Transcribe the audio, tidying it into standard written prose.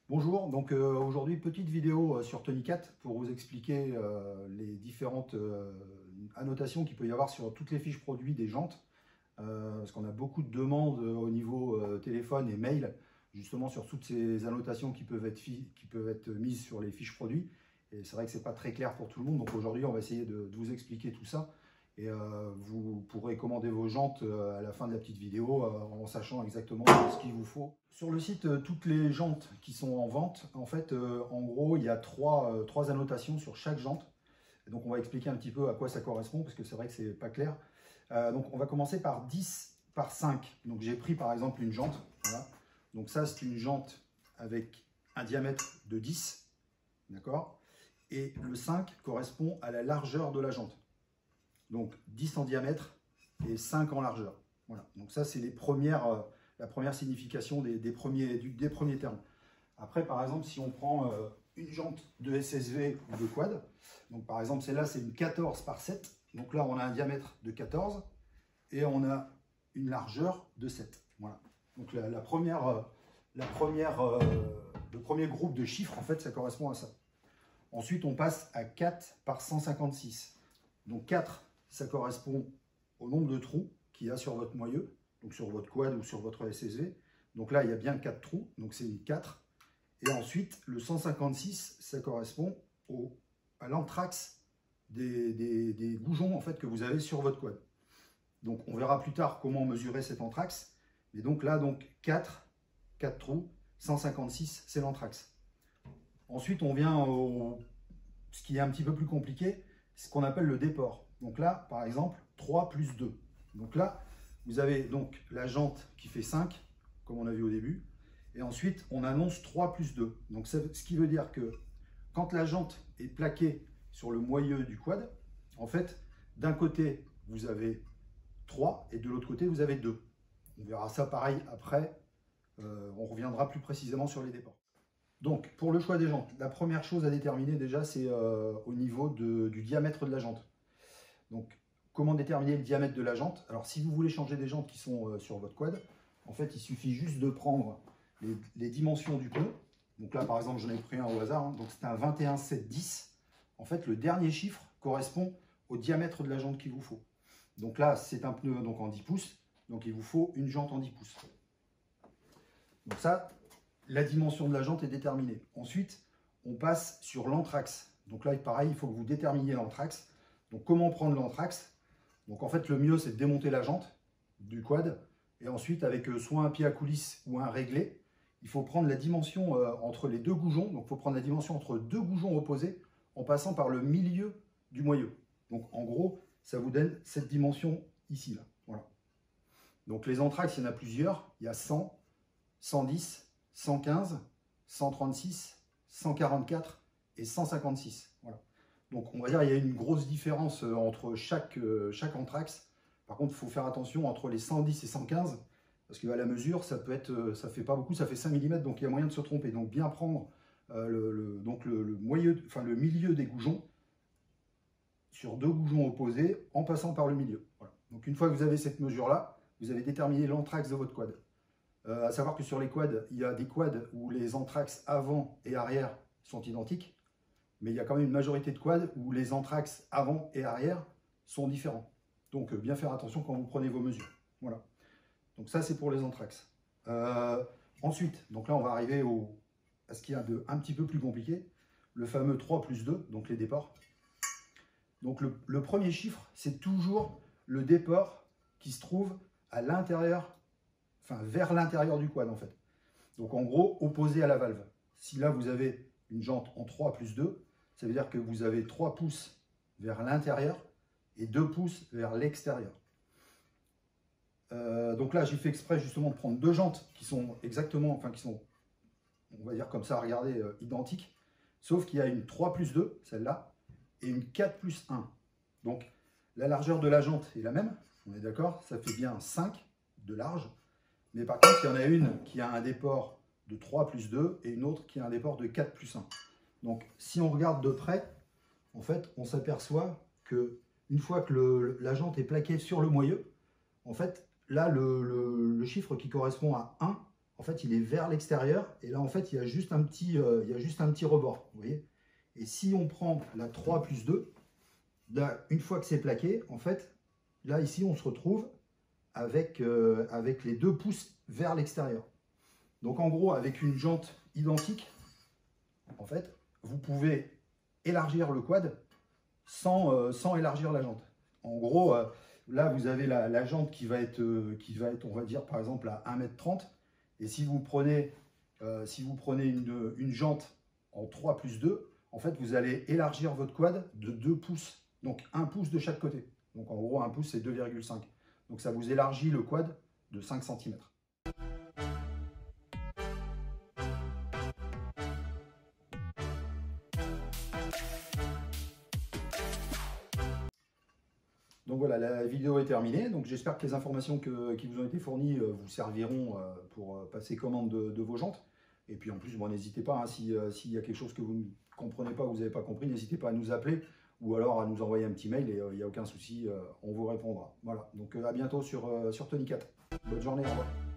Bonjour, donc aujourd'hui petite vidéo sur Tonicat pour vous expliquer les différentes annotations qu'il peut y avoir sur toutes les fiches produits des jantes, parce qu'on a beaucoup de demandes au niveau téléphone et mail, justement sur toutes ces annotations qui peuvent être mises sur les fiches produits, et c'est vrai que c'est pas très clair pour tout le monde, donc aujourd'hui on va essayer de vous expliquer tout ça, et vous pourrez commander vos jantes à la fin de la petite vidéo en sachant exactement ce qu'il vous faut. Sur le site, toutes les jantes qui sont en vente, en fait, en gros, il y a trois annotations sur chaque jante. Donc, on va expliquer un petit peu à quoi ça correspond, parce que c'est vrai que c'est pas clair. Donc, on va commencer par 10 par 5. Donc, j'ai pris par exemple une jante. Voilà. Donc, ça, c'est une jante avec un diamètre de 10. D'accord. Et le 5 correspond à la largeur de la jante. Donc, 10 en diamètre et 5 en largeur. Voilà. Donc, ça, c'est la première signification des premiers termes. Après, par exemple, si on prend une jante de SSV ou de quad, donc par exemple, celle-là, c'est une 14 par 7. Donc là, on a un diamètre de 14 et on a une largeur de 7. Voilà. Donc le premier groupe de chiffres, en fait, ça correspond à ça. Ensuite, on passe à 4 par 156. Donc 4, ça correspond au nombre de trous qu'il y a sur votre moyeu, donc sur votre quad ou sur votre SSV. Donc là, il y a bien 4 trous, donc c'est une 4. Et ensuite, le 156, ça correspond à l'anthrax des goujons en fait, que vous avez sur votre quad. Donc on verra plus tard comment mesurer cet anthrax. Et donc là, 4 trous, 156, c'est l'anthrax. Ensuite, on vient ce qui est un petit peu plus compliqué, ce qu'on appelle le déport. Donc là, par exemple, 3 plus 2. Donc là, vous avez donc la jante qui fait 5, comme on a vu au début. Et ensuite, on annonce 3 plus 2. Donc ce qui veut dire que quand la jante est plaquée sur le moyeu du quad, en fait, d'un côté, vous avez 3 et de l'autre côté, vous avez 2. On verra ça pareil après. On reviendra plus précisément sur les déports. Donc, pour le choix des jantes, la première chose à déterminer déjà, c'est au niveau du diamètre de la jante. Donc, comment déterminer le diamètre de la jante? Alors, si vous voulez changer des jantes qui sont sur votre quad, en fait, il suffit juste de prendre les dimensions du pneu. Donc là, par exemple, j'en ai pris un au hasard. Hein, donc, c'est un 21,710. En fait, le dernier chiffre correspond au diamètre de la jante qu'il vous faut. Donc là, c'est un pneu donc, en 10 pouces. Donc, il vous faut une jante en 10 pouces. Donc ça, la dimension de la jante est déterminée. Ensuite, on passe sur l'anthrax. Donc là, pareil, il faut que vous déterminiez l'anthrax. Donc, comment prendre l'anthrax? Donc, en fait, le mieux, c'est de démonter la jante du quad. Et ensuite, avec soit un pied à coulisse ou un réglé, il faut prendre la dimension entre les deux goujons. Donc, il faut prendre la dimension entre deux goujons opposés en passant par le milieu du moyeu. Donc, en gros, ça vous donne cette dimension ici. Là. Voilà. Donc, les anthrax, il y en a plusieurs. Il y a 100, 110, 115, 136, 144 et 156. Voilà. Donc, on va dire qu'il y a une grosse différence entre chaque anthrax. Par contre, il faut faire attention entre les 110 et 115, parce qu'à la mesure, ça fait pas beaucoup, ça fait 5 mm, donc il y a moyen de se tromper. Donc, bien prendre le milieu des goujons sur deux goujons opposés en passant par le milieu. Voilà. Donc, une fois que vous avez cette mesure-là, vous avez déterminé l'anthrax de votre quad. À savoir que sur les quads, il y a des quads où les anthrax avant et arrière sont identiques, mais il y a quand même une majorité de quads où les anthrax avant et arrière sont différents. Donc, bien faire attention quand vous prenez vos mesures. Voilà. Donc, ça, c'est pour les anthrax. Ensuite, donc là, on va arriver à ce qu'il y a de un petit peu plus compliqué, le fameux 3 plus 2, donc les déports. Donc, le premier chiffre, c'est toujours le déport qui se trouve à l'intérieur, enfin, vers l'intérieur du quad, en fait. Donc, en gros, opposé à la valve. Si là, vous avez une jante en 3 plus 2, ça veut dire que vous avez 3 pouces vers l'intérieur et 2 pouces vers l'extérieur. Donc là, j'ai fait exprès justement de prendre deux jantes qui sont exactement, enfin qui sont, on va dire comme ça, regardez, identiques, sauf qu'il y a une 3 plus 2, celle-là, et une 4 plus 1. Donc la largeur de la jante est la même, on est d'accord, ça fait bien 5 de large, mais par contre, il y en a une qui a un déport de 3 plus 2 et une autre qui a un déport de 4 plus 1. Donc si on regarde de près, en fait, on s'aperçoit que une fois que la jante est plaquée sur le moyeu, en fait, là, le chiffre qui correspond à 1, en fait, il est vers l'extérieur. Et là, en fait, il y a juste un petit rebord. Vous voyez? Et si on prend la 3 plus 2, là, une fois que c'est plaqué, en fait, là, ici, on se retrouve avec les 2 pouces vers l'extérieur. Donc, en gros, avec une jante identique, en fait, vous pouvez élargir le quad sans élargir la jante. En gros, là, vous avez la jante qui va être, on va dire, par exemple, à 1,30 m. Et si vous prenez, une jante en 3 plus 2, en fait, vous allez élargir votre quad de 2 pouces. Donc, 1 pouce de chaque côté. Donc, en gros, 1 pouce, c'est 2,5. Donc, ça vous élargit le quad de 5 cm. Donc voilà, la vidéo est terminée. Donc j'espère que les informations qui vous ont été fournies vous serviront pour passer commande de vos jantes. Et puis en plus, bon, n'hésitez pas, hein, s'il y a quelque chose que vous ne comprenez pas ou vous n'avez pas compris, n'hésitez pas à nous appeler ou alors à nous envoyer un petit mail et il n'y a aucun souci, on vous répondra. Voilà, donc à bientôt sur Tony 4. Bonne journée, au revoir.